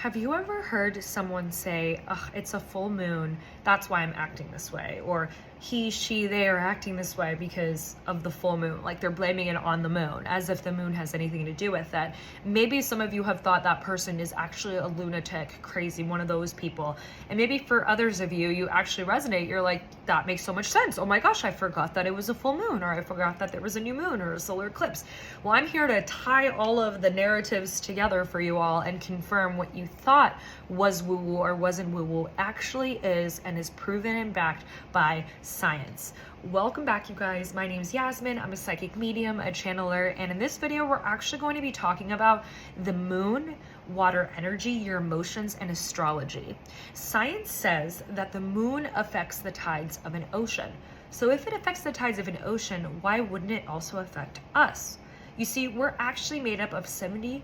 Have you ever heard someone say, "Ugh, it's a full moon, that's why I'm acting this way," or he, she, they are acting this way because of the full moon, like they're blaming it on the moon, as if the moon has anything to do with it? Maybe some of you have thought that person is actually a lunatic, crazy, one of those people. And maybe for others of you, you actually resonate. You're like, that makes so much sense. Oh my gosh, I forgot that it was a full moon, or I forgot that there was a new moon or a solar eclipse. Well, I'm here to tie all of the narratives together for you all and confirm what you thought was woo-woo or wasn't woo-woo actually is, and is proven and backed by science. Welcome back, you guys. My name is Yasmine. I'm a psychic medium, a channeler, and in this video we're actually going to be talking about the moon, water energy, your emotions, and astrology. Science says that the moon affects the tides of an ocean. So if it affects the tides of an ocean, why wouldn't it also affect us? You see, we're actually made up of 70%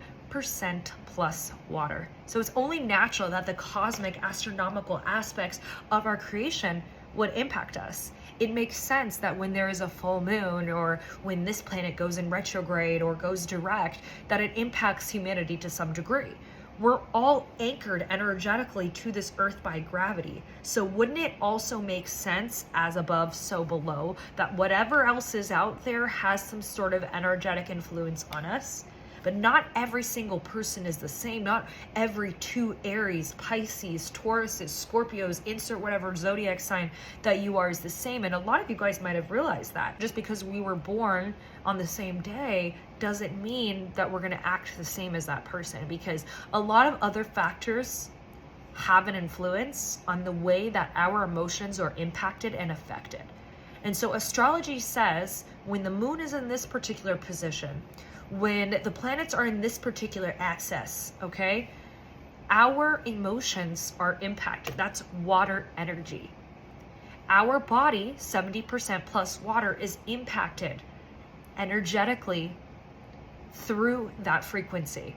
plus water. So it's only natural that the cosmic, astronomical aspects of our creation would impact us. It makes sense that when there is a full moon, or when this planet goes in retrograde or goes direct, that it impacts humanity to some degree. We're all anchored energetically to this earth by gravity. So wouldn't it also make sense, as above, so below, that whatever else is out there has some sort of energetic influence on us? But not every single person is the same. Not every two Aries, Pisces, Tauruses, Scorpios, insert whatever zodiac sign that you are is the same. And a lot of you guys might have realized that. Just because we were born on the same day doesn't mean that we're going to act the same as that person, because a lot of other factors have an influence on the way that our emotions are impacted and affected. And so astrology says when the moon is in this particular position, when the planets are in this particular axis, okay, our emotions are impacted. That's water energy. Our body, 70% plus water, is impacted energetically through that frequency.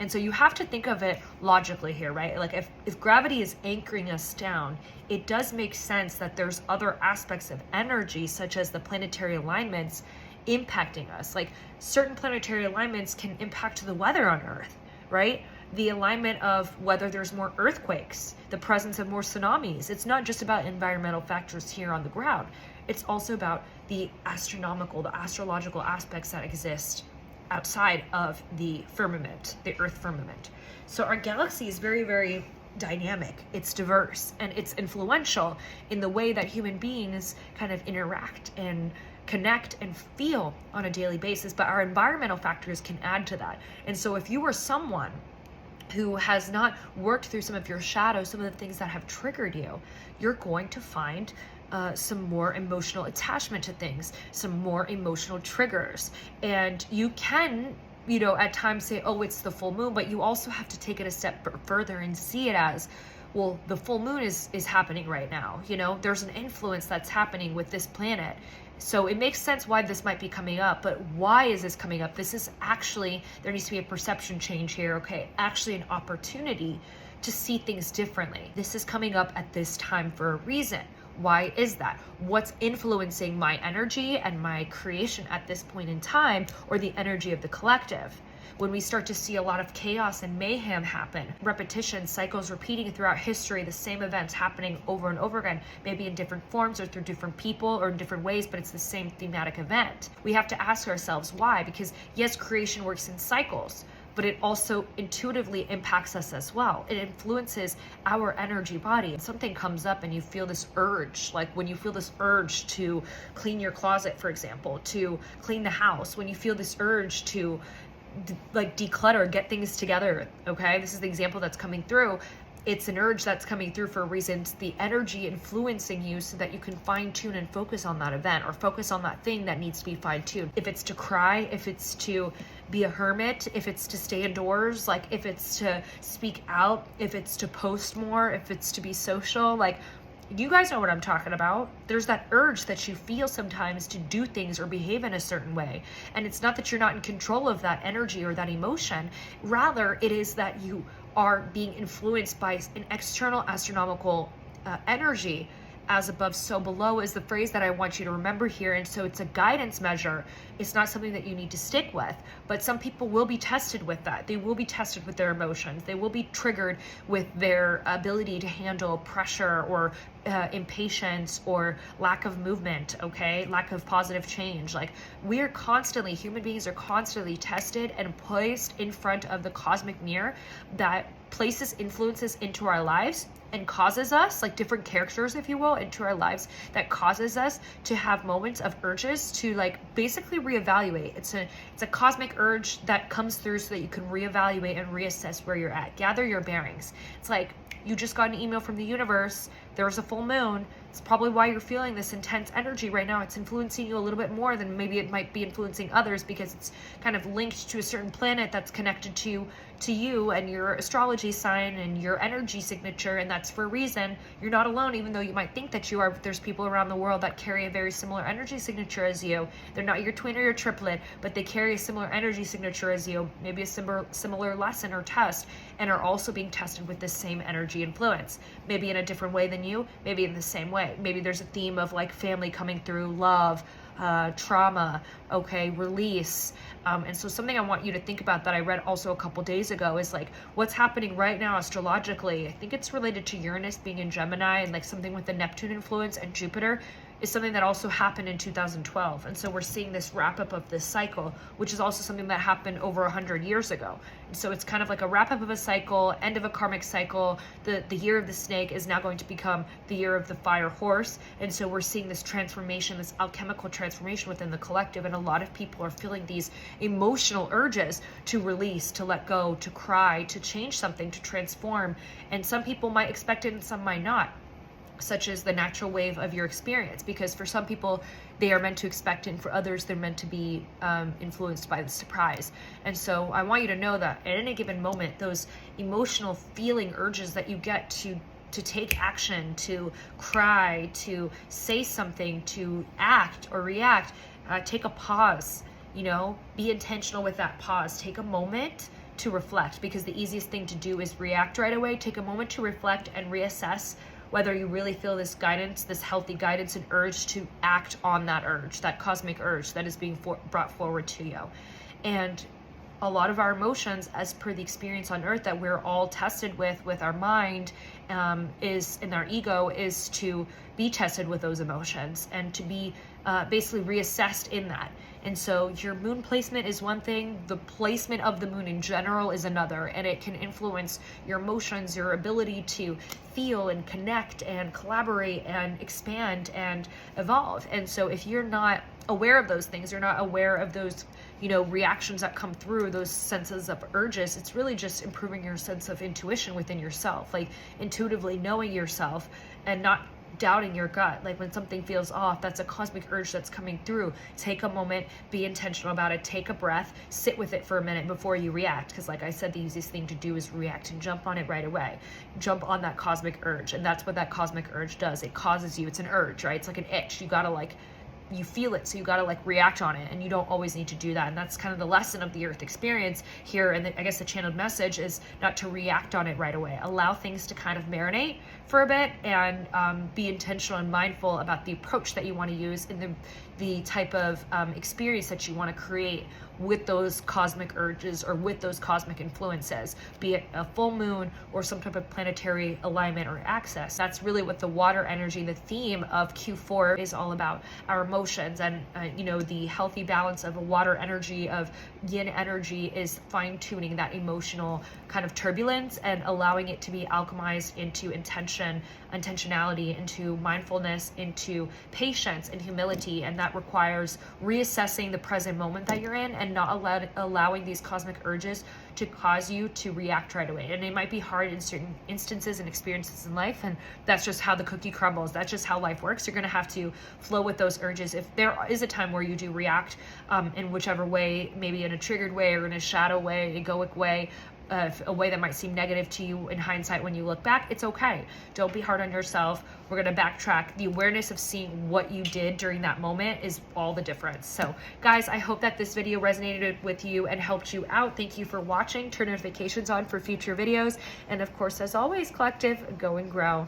And so you have to think of it logically here, right? Like if gravity is anchoring us down, it does make sense that there's other aspects of energy, such as the planetary alignments, impacting us. Like certain planetary alignments can impact the weather on Earth, right? The alignment of whether there's more earthquakes, the presence of more tsunamis. It's not just about environmental factors here on the ground. It's also about the astronomical, the astrological aspects that exist outside of the firmament, the Earth firmament. So our galaxy is very, very dynamic, it's diverse, and it's influential in the way that human beings kind of interact and connect and feel on a daily basis, but our environmental factors can add to that. And so if you are someone who has not worked through some of your shadows, some of the things that have triggered you, you're going to find some more emotional attachment to things, some more emotional triggers. And you can, at times say, oh, it's the full moon, but you also have to take it a step further and see it as, well, the full moon is happening right now. There's an influence that's happening with this planet. So it makes sense why this might be coming up, but why is this coming up? This is actually, there needs to be a perception change here. Okay, actually an opportunity to see things differently. This is coming up at this time for a reason. Why is that? What's influencing my energy and my creation at this point in time, or the energy of the collective? When we start to see a lot of chaos and mayhem happen, repetition, cycles repeating throughout history, the same events happening over and over again, maybe in different forms or through different people or in different ways, but it's the same thematic event. We have to ask ourselves why, because yes, creation works in cycles, but it also intuitively impacts us as well. It influences our energy body. And something comes up and you feel this urge, like when you feel this urge to clean your closet, for example, to clean the house, when you feel this urge to declutter, get things together, okay? This is the example that's coming through. It's an urge that's coming through for a reason. It's the energy influencing you so that you can fine tune and focus on that event, or focus on that thing that needs to be fine tuned. If it's to cry, if it's to be a hermit, if it's to stay indoors, like if it's to speak out, if it's to post more, if it's to be social, like you guys know what I'm talking about. There's that urge that you feel sometimes to do things or behave in a certain way. And it's not that you're not in control of that energy or that emotion. Rather, it is that you are being influenced by an external astronomical energy as above, so below is the phrase that I want you to remember here. And so it's a guidance measure. It's not something that you need to stick with, but some people will be tested with that. They will be tested with their emotions. They will be triggered with their ability to handle pressure or impatience or lack of movement, okay? Lack of positive change. Like, we are constantly, human beings are constantly tested and placed in front of the cosmic mirror that places influences into our lives and causes us, like different characters, if you will, into our lives, that causes us to have moments of urges to like basically reevaluate. It's a cosmic urge that comes through so that you can reevaluate and reassess where you're at. Gather your bearings. It's like you just got an email from the universe. There's a full moon. It's probably why you're feeling this intense energy right now. It's influencing you a little bit more than maybe it might be influencing others, because it's kind of linked to a certain planet that's connected to you and your astrology sign and your energy signature, and that's for a reason. You're not alone, even though you might think that you are. There's people around the world that carry a very similar energy signature as you. They're not your twin or your triplet, but they carry a similar energy signature as you, maybe a similar lesson or test, and are also being tested with this same energy influence. Maybe in a different way than you, maybe in the same way. Maybe there's a theme of like family coming through, love, trauma, okay, release. And so something I want you to think about that I read also a couple days ago is like what's happening right now astrologically. I think it's related to Uranus being in Gemini, and like something with the Neptune influence, and Jupiter is something that also happened in 2012. And so we're seeing this wrap up of this cycle, which is also something that happened over 100 years ago. And so it's kind of like a wrap up of a cycle, end of a karmic cycle. The year of the snake is now going to become the year of the fire horse. And so we're seeing this transformation, this alchemical transformation within the collective. And a lot of people are feeling these emotional urges to release, to let go, to cry, to change something, to transform. And some people might expect it and some might not, such as the natural wave of your experience, because for some people they are meant to expect it, and for others they're meant to be influenced by the surprise. And so I want you to know that at any given moment, those emotional feeling urges that you get to take action, to cry, to say something, to act or react, take a pause, be intentional with that pause. Take a moment to reflect, because the easiest thing to do is react right away. Take a moment to reflect and reassess whether you really feel this guidance, this healthy guidance and urge to act on that urge, that cosmic urge that is being brought forward to you. And a lot of our emotions, as per the experience on earth that we're all tested with our mind, is in our ego, is to be tested with those emotions and to be basically reassessed in that. And so your moon placement is one thing, the placement of the moon in general is another, and it can influence your emotions, your ability to feel and connect and collaborate and expand and evolve. And so if you're not aware of those things, you're not aware of those, reactions that come through, those senses of urges, it's really just improving your sense of intuition within yourself, like intuitively knowing yourself and not doubting your gut. Like when something feels off, that's a cosmic urge that's coming through. Take a moment, be intentional about it, take a breath, sit with it for a minute before you react. Because like I said, the easiest thing to do is react and jump on it right away. Jump on that cosmic urge. And that's what that cosmic urge does. It causes you, it's an urge, right? It's like an itch. You feel it, so you gotta react on it, and you don't always need to do that. And that's kind of the lesson of the earth experience here. And I guess the channeled message is not to react on it right away. Allow things to kind of marinate for a bit, and be intentional and mindful about the approach that you want to use in the type of experience that you want to create with those cosmic urges or with those cosmic influences, be it a full moon or some type of planetary alignment or axis. That's really what the water energy, the theme of Q4 is all about. Our emotions and the healthy balance of a water energy, of yin energy, is fine-tuning that emotional kind of turbulence and allowing it to be alchemized into intentionality, into mindfulness, into patience and humility. And that requires reassessing the present moment that you're in and not allowing these cosmic urges to cause you to react right away. And it might be hard in certain instances and experiences in life, and that's just how the cookie crumbles. That's just how life works. You're going to have to flow with those urges. If there is a time where you do react in whichever way, maybe in a triggered way or in a shadow way, egoic way, a way that might seem negative to you in hindsight when you look back, it's okay. Don't be hard on yourself. We're going to backtrack. The awareness of seeing what you did during that moment is all the difference. So guys, I hope that this video resonated with you and helped you out. Thank you for watching. Turn notifications on for future videos. And of course, as always, collective, go and grow.